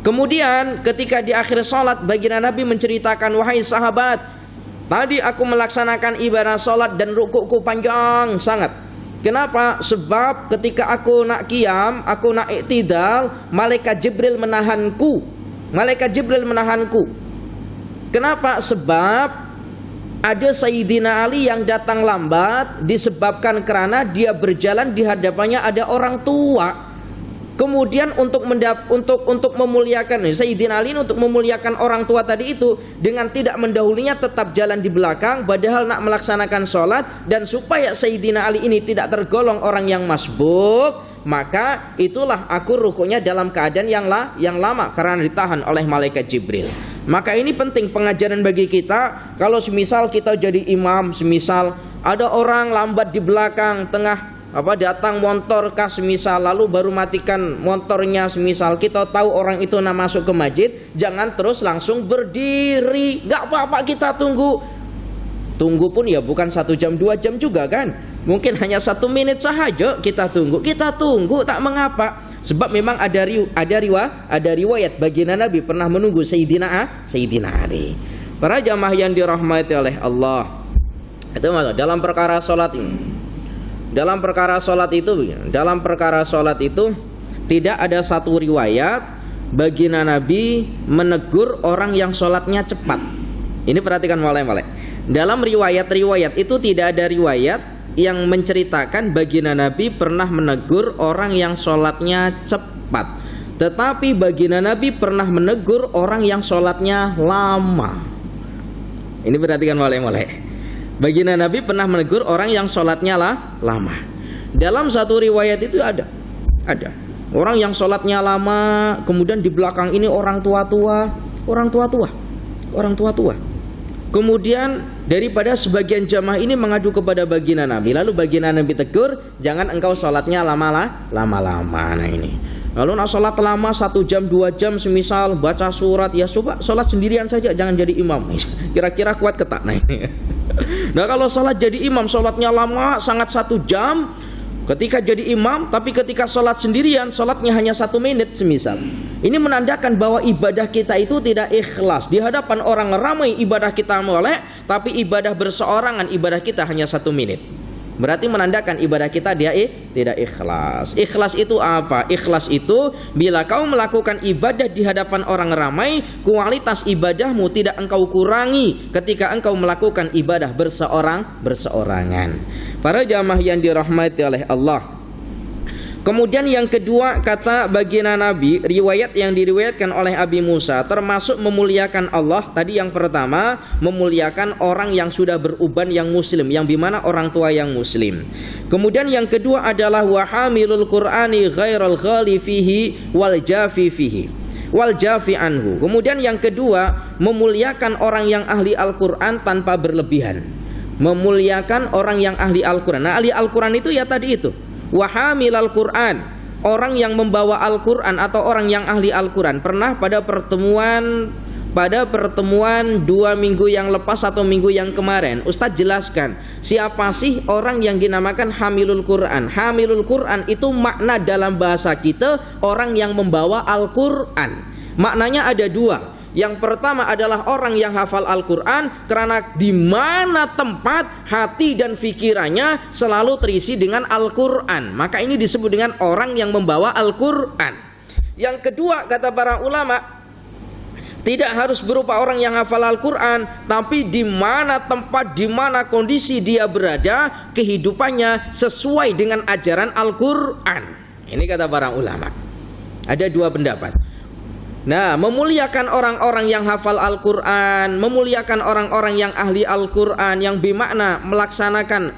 Kemudian ketika di akhir sholat, baginda Nabi menceritakan, wahai sahabat, tadi aku melaksanakan ibadah sholat dan rukukku panjang sangat. Kenapa? Sebab ketika aku nak qiyam, aku nak iktidal, malaikat Jibril menahanku. Kenapa? Sebab ada Sayyidina Ali yang datang lambat disebabkan karena dia berjalan di hadapannya ada orang tua. Kemudian untuk memuliakan Sayyidina Ali, untuk memuliakan orang tua tadi itu, dengan tidak mendahulunya tetap jalan di belakang padahal nak melaksanakan sholat. Dan supaya Sayyidina Ali ini tidak tergolong orang yang masbuk, maka itulah aku rukuknya dalam keadaan yang lama karena ditahan oleh malaikat Jibril. Maka ini penting pengajaran bagi kita. Kalau semisal kita jadi imam, semisal ada orang lambat di belakang, tengah datang motor kah semisal, lalu baru matikan motornya semisal, kita tahu orang itu nak masuk ke masjid, jangan terus langsung berdiri. Gak apa-apa, kita tunggu pun ya bukan 1 jam 2 jam juga kan, mungkin hanya 1 menit sahaja kita tunggu tak mengapa. Sebab memang ada riwayat baginda Nabi pernah menunggu Sayyidina Ali. Para jamaah yang dirahmati oleh Allah, itu maksud dalam perkara sholat ini. Dalam perkara sholat itu tidak ada satu riwayat baginda Nabi menegur orang yang sholatnya cepat. Ini perhatikan mulai. Dalam riwayat-riwayat itu tidak ada riwayat yang menceritakan baginda Nabi pernah menegur orang yang sholatnya cepat. Tetapi baginda Nabi pernah menegur orang yang sholatnya lama. Ini perhatikan mulai-mulai. Baginda Nabi pernah menegur orang yang sholatnya lama. Dalam satu riwayat itu ada orang yang sholatnya lama, kemudian di belakang ini orang tua-tua. Kemudian daripada sebagian jamaah ini mengadu kepada baginda Nabi, lalu baginda Nabi tegur, jangan engkau sholatnya lama-lama. Nah ini, lalu nak sholat lama 1 jam 2 jam semisal baca surat, ya coba sholat sendirian saja, jangan jadi imam. Kira-kira kuat ketak. Nah ini. Nah kalau sholat jadi imam, sholatnya lama sangat 1 jam. Ketika jadi imam, tapi ketika sholat sendirian, sholatnya hanya 1 menit semisal. Ini menandakan bahwa ibadah kita itu tidak ikhlas. Di hadapan orang ramai ibadah kita molek, tapi ibadah berseorangan ibadah kita hanya 1 menit. Berarti menandakan ibadah kita dia tidak ikhlas. Ikhlas itu apa? Ikhlas itu bila kau melakukan ibadah di hadapan orang ramai, kualitas ibadahmu tidak engkau kurangi ketika engkau melakukan ibadah berseorangan. Para jamaah yang dirahmati oleh Allah. Kemudian yang kedua, kata baginda Nabi, riwayat yang diriwayatkan oleh Abi Musa, termasuk memuliakan Allah. Tadi yang pertama, memuliakan orang yang sudah beruban yang muslim, yang dimana orang tua yang muslim. Kemudian yang kedua adalah wahamilul Qur'ani ghairal ghali fihi wal jafi fihi wal jafi anhu. Kemudian yang kedua, memuliakan orang yang ahli Al-Qur'an tanpa berlebihan. Memuliakan orang yang ahli Al-Qur'an. Nah, ahli Al-Qur'an itu ya tadi itu, wahamil Al-Quran, orang yang membawa Al-Quran atau orang yang ahli Al-Quran. Pernah pada pertemuan 2 minggu yang lepas atau minggu yang kemarin, Ustadz jelaskan siapa sih orang yang dinamakan hamilul Quran. Hamilul Quran itu makna dalam bahasa kita orang yang membawa Al-Quran. Maknanya ada 2. Yang pertama adalah orang yang hafal Al-Quran karena di mana tempat hati dan pikirannya selalu terisi dengan Al-Quran. Maka ini disebut dengan orang yang membawa Al-Quran. Yang kedua, kata para ulama, tidak harus berupa orang yang hafal Al-Quran, tapi di mana tempat, di mana kondisi dia berada, kehidupannya sesuai dengan ajaran Al-Quran. Ini kata para ulama. Ada 2 pendapat. Nah, memuliakan orang-orang yang hafal Al-Quran, memuliakan orang-orang yang ahli Al-Quran, yang bermakna melaksanakan,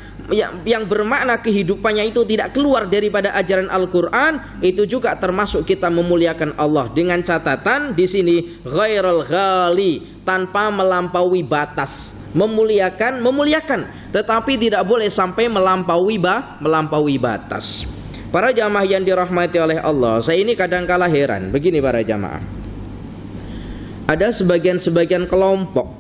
yang bermakna kehidupannya itu tidak keluar daripada ajaran Al-Quran, itu juga termasuk kita memuliakan Allah. Dengan catatan di sini ghairul ghali, tanpa melampaui batas. Memuliakan, tetapi tidak boleh sampai melampaui batas. Para jamaah yang dirahmati oleh Allah, saya ini kadang-kala heran. Begini para jamaah, ada sebagian kelompok,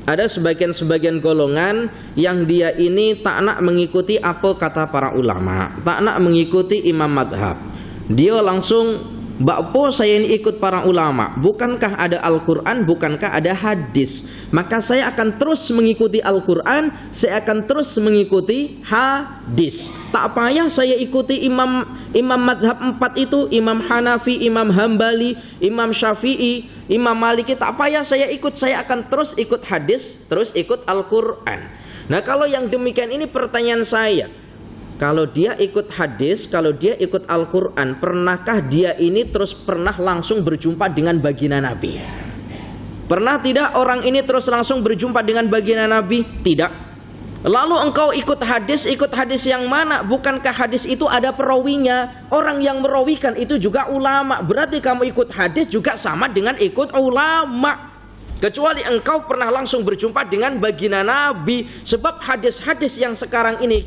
ada sebagian golongan yang dia ini tak nak mengikuti apa kata para ulama, tak nak mengikuti imam madhab. Dia langsung, bakpo saya ini ikut para ulama, bukankah ada Al-Quran, bukankah ada hadis, maka saya akan terus mengikuti Al-Quran, saya akan terus mengikuti hadis. Tak payah saya ikuti imam madhab 4 itu, Imam Hanafi, Imam Hambali, Imam Syafi'i, Imam Maliki, tak payah saya ikut, saya akan terus ikut hadis, terus ikut Al-Quran. Nah kalau yang demikian ini pertanyaan saya, kalau dia ikut hadis, kalau dia ikut Al-Quran, pernahkah dia ini terus pernah langsung berjumpa dengan baginda Nabi? Pernah tidak orang ini terus langsung berjumpa dengan baginda Nabi? Tidak. Lalu engkau ikut hadis yang mana? Bukankah hadis itu ada perawinya? Orang yang merawikan itu juga ulama. Berarti kamu ikut hadis juga sama dengan ikut ulama. Kecuali engkau pernah langsung berjumpa dengan baginda Nabi. Sebab hadis-hadis yang sekarang ini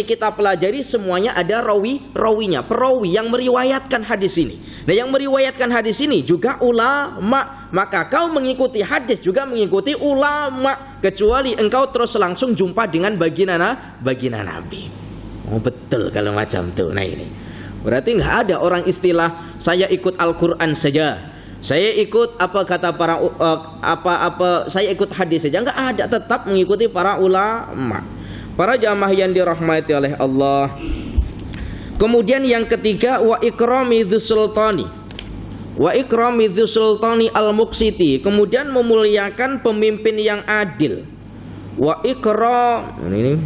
kita pelajari semuanya ada rawinya, perawi yang meriwayatkan hadis ini. Nah yang meriwayatkan hadis ini juga ulama. Maka kau mengikuti hadis juga mengikuti ulama, kecuali engkau terus langsung jumpa dengan baginda Nabi. Oh betul kalau macam itu. Nah ini berarti nggak ada orang istilah saya ikut Al-Quran saja, saya ikut apa kata para saya ikut hadis saja, nggak ada. Tetap mengikuti para ulama. Para jamaah yang dirahmati oleh Allah. Kemudian yang ketiga, wa ikrami dzulsultani. Wa ikrami dzulsultani al-muqsiti. Kemudian memuliakan pemimpin yang adil. Wa ikram, ini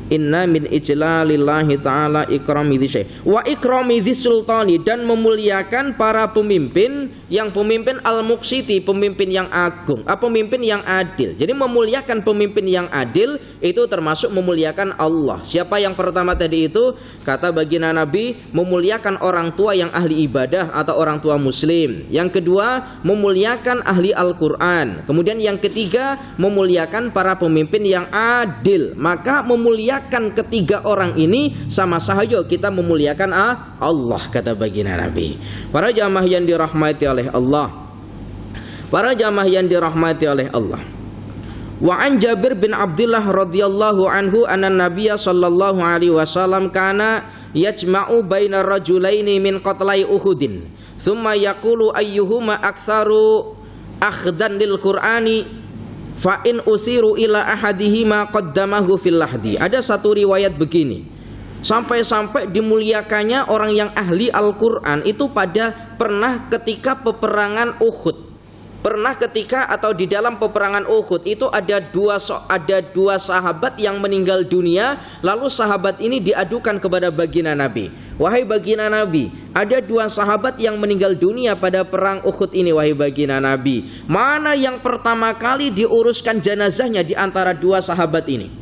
Inna min ijlalillahi ta'ala ikrami dzisy wa ikrami dzsultani, dan memuliakan para pemimpin, yang pemimpin al-muqsiti, pemimpin yang agung, pemimpin yang adil. Jadi memuliakan pemimpin yang adil itu termasuk memuliakan Allah. Siapa yang pertama tadi itu? Kata baginda Nabi, memuliakan orang tua yang ahli ibadah atau orang tua muslim. Yang kedua, memuliakan ahli Al-Qur'an. Kemudian yang ketiga, memuliakan para pemimpin yang adil. Maka memuliakan ketiga orang ini sama saja kita memuliakan Allah, kata baginda Nabi. Para jamaah yang dirahmati oleh Allah, para jamaah yang dirahmati oleh Allah. Wa an Jabir bin Abdullah radhiyallahu anhu anna Nabiyya sallallahu alaihi wasallam kana yajma'u baina rajulaini min qatlai Uhudin thumma yaqulu ayyuhuma aktsaru akhdan lil Qur'ani fa in usiru ila ahadihima qaddamahu fil lahdi. Ada satu riwayat begini, sampai-sampai dimuliakannya orang yang ahli Al-Qur'an itu pernah ketika peperangan Uhud. Pernah ketika atau di dalam peperangan Uhud itu ada dua sahabat yang meninggal dunia. Lalu sahabat ini diadukan kepada baginda Nabi. Wahai baginda Nabi, ada dua sahabat yang meninggal dunia pada perang Uhud ini. Wahai baginda Nabi, mana yang pertama kali diuruskan jenazahnya di antara dua sahabat ini?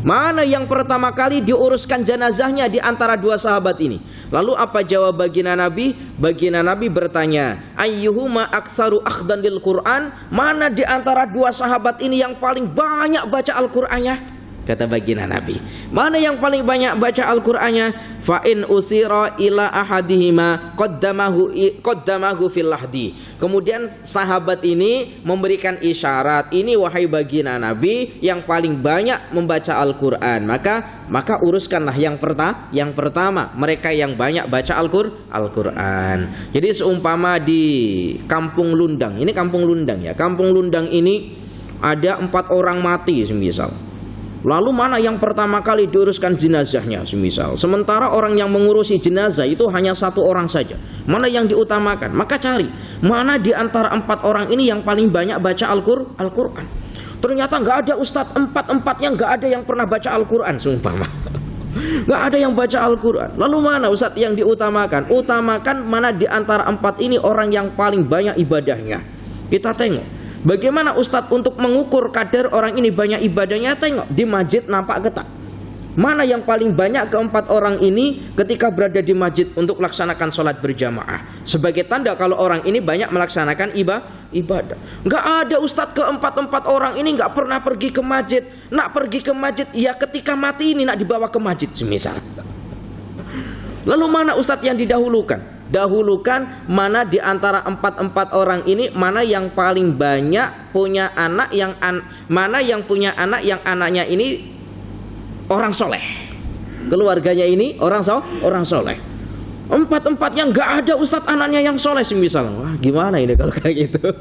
Mana yang pertama kali diuruskan jenazahnya di antara dua sahabat ini? Lalu apa jawab baginda Nabi? Baginda Nabi bertanya, ayyuhuma aktsaru akhdan lil Qur'an? Mana di antara dua sahabat ini yang paling banyak baca Al-Qur'annya? Kata baginda Nabi, mana yang paling banyak baca Al-Qur'annya? Fa in usira ila ahadihima qaddamahu fil lahdi. Kemudian sahabat ini memberikan isyarat, ini wahai baginda Nabi yang paling banyak membaca Al-Qur'an, maka uruskanlah yang pertama mereka yang banyak baca Al-Qur'an. Jadi seumpama di Kampung Lundang, ini Kampung Lundang ya. Kampung Lundang ini ada 4 orang mati semisal. Lalu mana yang pertama kali diuruskan jenazahnya semisal. Sementara orang yang mengurusi jenazah itu hanya 1 orang saja. Mana yang diutamakan? Maka cari mana di antara 4 orang ini yang paling banyak baca Al-Qur'an. Ternyata nggak ada ustadz, 4-empatnya nggak ada yang pernah baca Al-Qur'an seumpama. Nggak ada yang baca Al-Qur'an. Lalu mana ustadz yang diutamakan? Utamakan mana di antara 4 ini orang yang paling banyak ibadahnya. Kita tengok bagaimana ustadz untuk mengukur kadar orang ini banyak ibadahnya. Tengok di masjid nampak ketat. Mana yang paling banyak keempat orang ini ketika berada di masjid untuk melaksanakan sholat berjamaah. Sebagai tanda kalau orang ini banyak melaksanakan ibadah. Nggak ada ustadz keempat orang ini nggak pernah pergi ke masjid. Nak pergi ke masjid ya ketika mati ini nak dibawa ke masjid semisal. Lalu mana ustadz yang didahulukan? Dahulukan mana di antara 4 orang ini mana yang paling banyak punya anak mana yang punya anak yang anaknya ini orang soleh, keluarganya ini orang soleh. 4-empatnya nggak ada ustadz anaknya yang soleh semisal. Wah gimana ini kalau kayak gitu?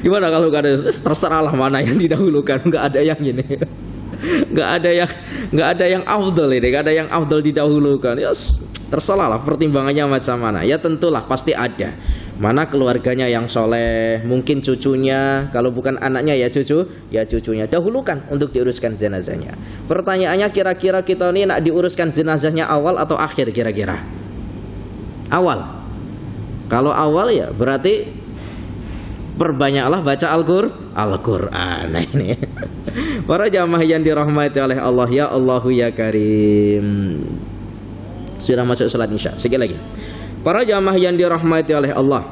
Gimana kalau nggak ada? Terserahlah mana yang didahulukan. Nggak ada yang ini. Nggak ada yang afdal ini. Nggak ada yang afdal didahulukan. Yes. Terserahlah pertimbangannya macam mana. Ya tentulah pasti ada. Mana keluarganya yang soleh, mungkin cucunya, kalau bukan anaknya ya cucunya. Dahulukan untuk diuruskan jenazahnya. Pertanyaannya kira-kira kita ini nak diuruskan jenazahnya awal atau akhir kira-kira? Awal. Kalau awal ya berarti perbanyaklah baca Al-Qur'an. Nah ini. Para jamaah yang dirahmati oleh Allah, ya Allahu ya Karim. Sudah masuk salat Isya. Sekali lagi. Para jamaah yang dirahmati oleh Allah.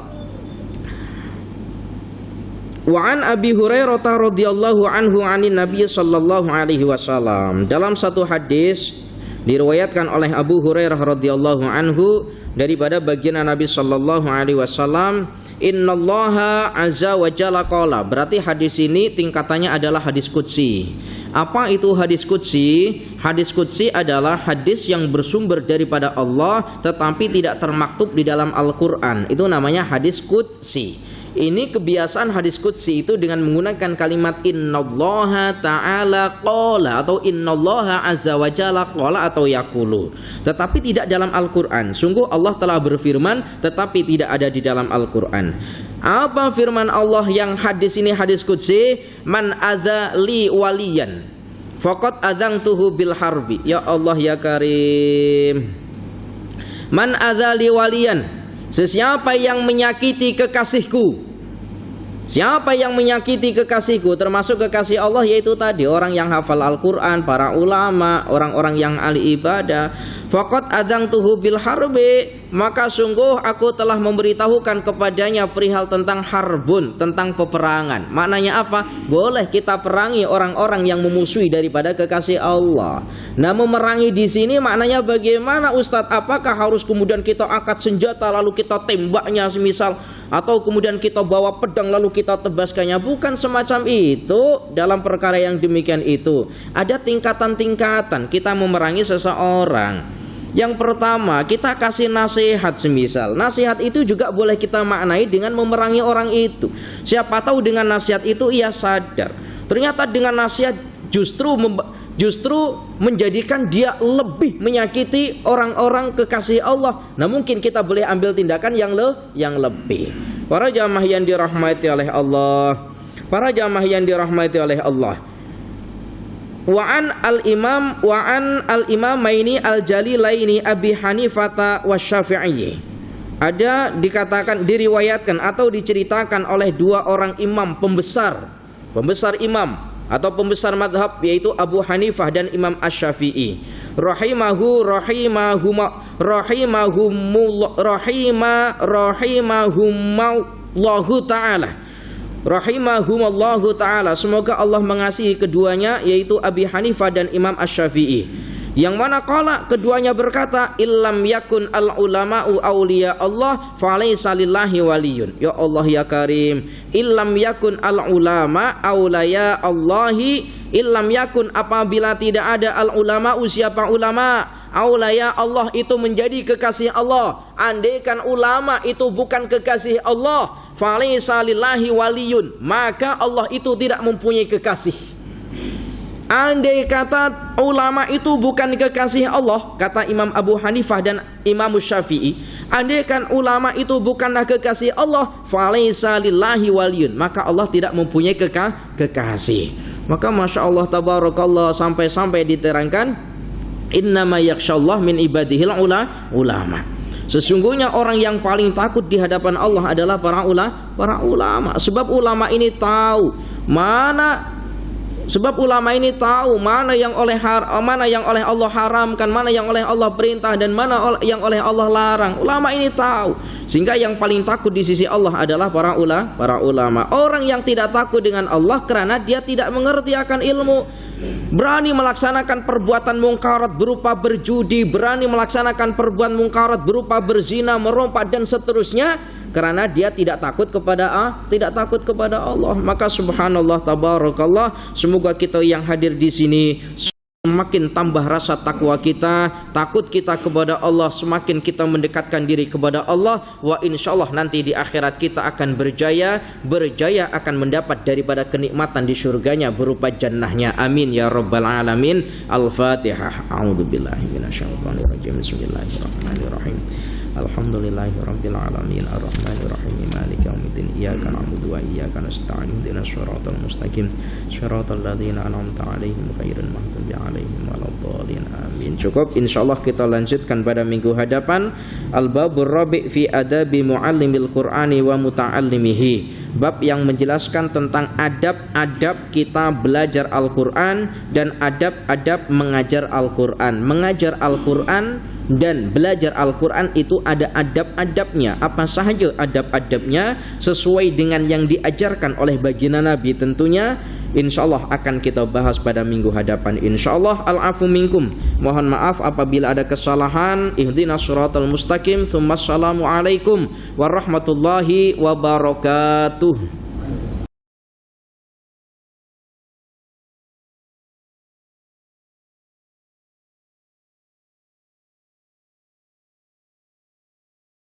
Wa an Abi Hurairah radhiyallahu anhu anin Nabi sallallahu alaihi wasallam. Dalam satu hadis diriwayatkan oleh Abu Hurairah radhiyallahu anhu daripada baginda Nabi sallallahu alaihi wasallam, innallaha azza wa jalla qala. Berarti hadis ini tingkatannya adalah hadis qudsi. Apa itu hadis qudsi? Hadis qudsi adalah hadis yang bersumber daripada Allah tetapi tidak termaktub di dalam Al-Qur'an. Itu namanya hadis qudsi. Ini kebiasaan hadis qudsi itu dengan menggunakan kalimat innallaha ta'ala qala atau innallaha azza wa jalla qala atau yaqulu. Tetapi tidak dalam Al-Qur'an. Sungguh Allah telah berfirman tetapi tidak ada di dalam Al-Qur'an. Apa firman Allah yang hadis ini hadis qudsi? Man adza li waliyan. faqad adzantuhu bil harbi. Ya Allah ya Karim, man adzali waliyan, sesiapa yang menyakiti kekasihku, siapa yang menyakiti kekasihku, termasuk kekasih Allah, yaitu tadi orang yang hafal Al-Quran, para ulama, orang-orang yang ahli ibadah, faqad adzantuhu bil harbi, maka sungguh aku telah memberitahukan kepadanya perihal tentang harbun, tentang peperangan. Maknanya apa? Boleh kita perangi orang-orang yang memusuhi daripada kekasih Allah. Nah, memerangi di sini maknanya bagaimana Ustadz? Apakah harus kemudian kita angkat senjata lalu kita tembaknya semisal, atau kemudian kita bawa pedang lalu kita tebaskannya? Bukan semacam itu. Dalam perkara yang demikian itu ada tingkatan-tingkatan kita memerangi seseorang. Yang pertama, kita kasih nasihat semisal. Nasihat itu juga boleh kita maknai dengan memerangi orang itu. Siapa tahu dengan nasihat itu ia sadar, ternyata dengan nasihat justru menjadikan dia lebih menyakiti orang-orang kekasih Allah. Nah, mungkin kita boleh ambil tindakan yang lebih. Para jamaah yang dirahmati oleh Allah, para jamaah yang dirahmati oleh Allah. Wa an al-imamaini al-jalilaini Abi Hanifah wa Syafi'i. Ada dikatakan, diriwayatkan atau diceritakan oleh dua orang imam pembesar imam atau pembesar madhab, yaitu Abu Hanifah dan Imam Asy-Syafi'i, rahimahumallahu ta'ala. Semoga Allah mengasihi keduanya, yaitu Abi Hanifah dan Imam Asy-Syafi'i. Yang mana qala, keduanya berkata, illam yakun al ulama'u awliya Allah falaysa lillahi waliyun. Ya Allah ya Karim, illam yakun al ulama awliya Allahi, illam yakun, apabila tidak ada al ulama'u, siapa ulama, awliya Allah itu menjadi kekasih Allah. Andaikan ulama itu bukan kekasih Allah, falaysa lillahi waliyun, maka Allah itu tidak mempunyai kekasih. Andai kata ulama itu bukan kekasih Allah, kata Imam Abu Hanifah dan Imam Syafi'i, andaikan ulama itu bukanlah kekasih Allah, falaysa lillahi waliyun, maka Allah tidak mempunyai kekasih. Maka Masya Allah tabarakallah, sampai-sampai diterangkan, innama yakhsyallah min ibadihil ulama. Sesungguhnya orang yang paling takut di hadapan Allah adalah para ulama. Sebab ulama ini tahu mana yang oleh Allah haramkan, mana yang oleh Allah perintah, dan mana yang oleh Allah larang. Ulama ini tahu. Sehingga yang paling takut di sisi Allah adalah para ulama. Orang yang tidak takut dengan Allah karena dia tidak mengerti akan ilmu, berani melaksanakan perbuatan mungkarat berupa berjudi, berani melaksanakan perbuatan mungkarat berupa berzina, merompak dan seterusnya, karena dia tidak takut kepada Allah. Maka subhanallah tabarakallah, semoga kita yang hadir di sini semakin tambah rasa takwa kita, takut kita kepada Allah, semakin kita mendekatkan diri kepada Allah. Wa insyaallah nanti di akhirat kita akan berjaya akan mendapat daripada kenikmatan di surganya berupa jannahnya. Amin ya rabbal alamin. Al-Fatihah. A'udzubillahi minasyaitonirrajim. Bismillahirrahmanirrahim. Alhamdulillahirabbil alamin arrahmanirrahim maliki yaumiddin iyyaka na'budu wa iyyaka nasta'in ihdinas shiratal mustaqim shiratal ladzina an'amta 'alaihim ghairil maghdubi 'alaihim waladdallin amin. Cukup, insyaallah kita lanjutkan pada minggu hadapan al-babur rabi' fi adabi muallimil qur'ani wa muta'allimihi, bab yang menjelaskan tentang adab-adab kita belajar Al-Qur'an dan adab-adab mengajar Al-Qur'an. Mengajar Al-Qur'an dan belajar Al-Qur'an itu ada adab-adabnya. Apa sahaja adab-adabnya sesuai dengan yang diajarkan oleh baginda Nabi tentunya. Insyaallah akan kita bahas pada minggu hadapan. Insyaallah. Al-afu minkum, mohon maaf apabila ada kesalahan. Ihdinas shiratal mustaqim. Tsumma assalamu alaikum warahmatullahi wabarakatuh.